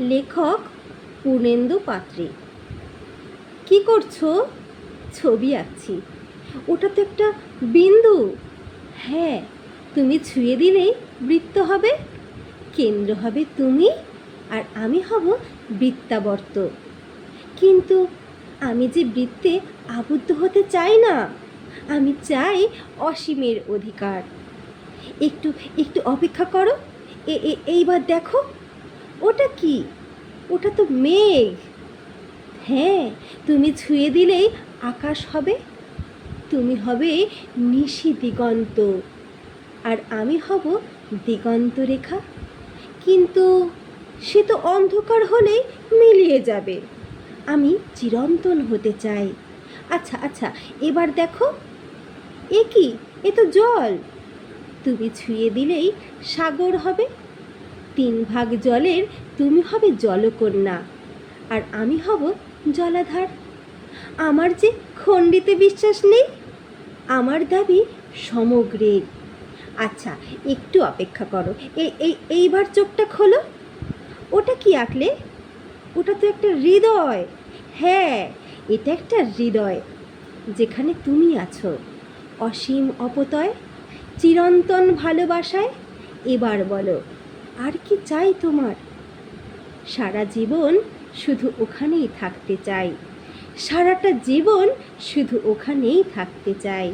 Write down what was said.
লেখক পূর্ণেন্দু পাত্রী। কি করছো? ছবি আঁকছি। ওটা তো একটা বিন্দু। হ্যাঁ, তুমি ছুঁয়ে দিলেই বৃত্ত হবে। কেন্দ্র হবে তুমি, আর আমি হব বৃত্তাবর্ত। কিন্তু আমি যে বৃত্তে আবদ্ধ হতে চাই না, আমি চাই অসীমের অধিকার। একটু একটু অপেক্ষা করো। এইবার দেখো, ওটা কি? ওটা তো মেঘ। হ্যাঁ, তুমি ছুঁয়ে দিলেই আকাশ হবে। তুমি হবে নিশি দিগন্ত, আর আমি হব দিগন্ত রেখা। কিন্তু সে তো অন্ধকার হলেই মিলিয়ে যাবে। আমি চিরন্তন হতে চাই। আচ্ছা আচ্ছা, এবার দেখো। এ কি? এ তো জল। তুমি ছুঁয়ে দিলেই সাগর হবে। 3 ভাগ জলের তুমি হবে জলকন্যা, আর আমি হব জলাধার। আমার যে খণ্ডিতে বিশ্বাস নেই, আমার দাবি সমগ্রের। আচ্ছা, একটু অপেক্ষা করো। এইবার চোখটা খোলো। ওটা কি আঁকলে? ওটা তো একটা হৃদয়। হ্যাঁ, এটা একটা হৃদয়, যেখানে তুমি আছো, অসীম অপতয়, চিরন্তন ভালোবাসায়। এবার বলো, আর কি চাই তোমার? সারা জীবন শুধু ওখানেই থাকতে চাই। সারাটা জীবন শুধু ওখানেই থাকতে চাই।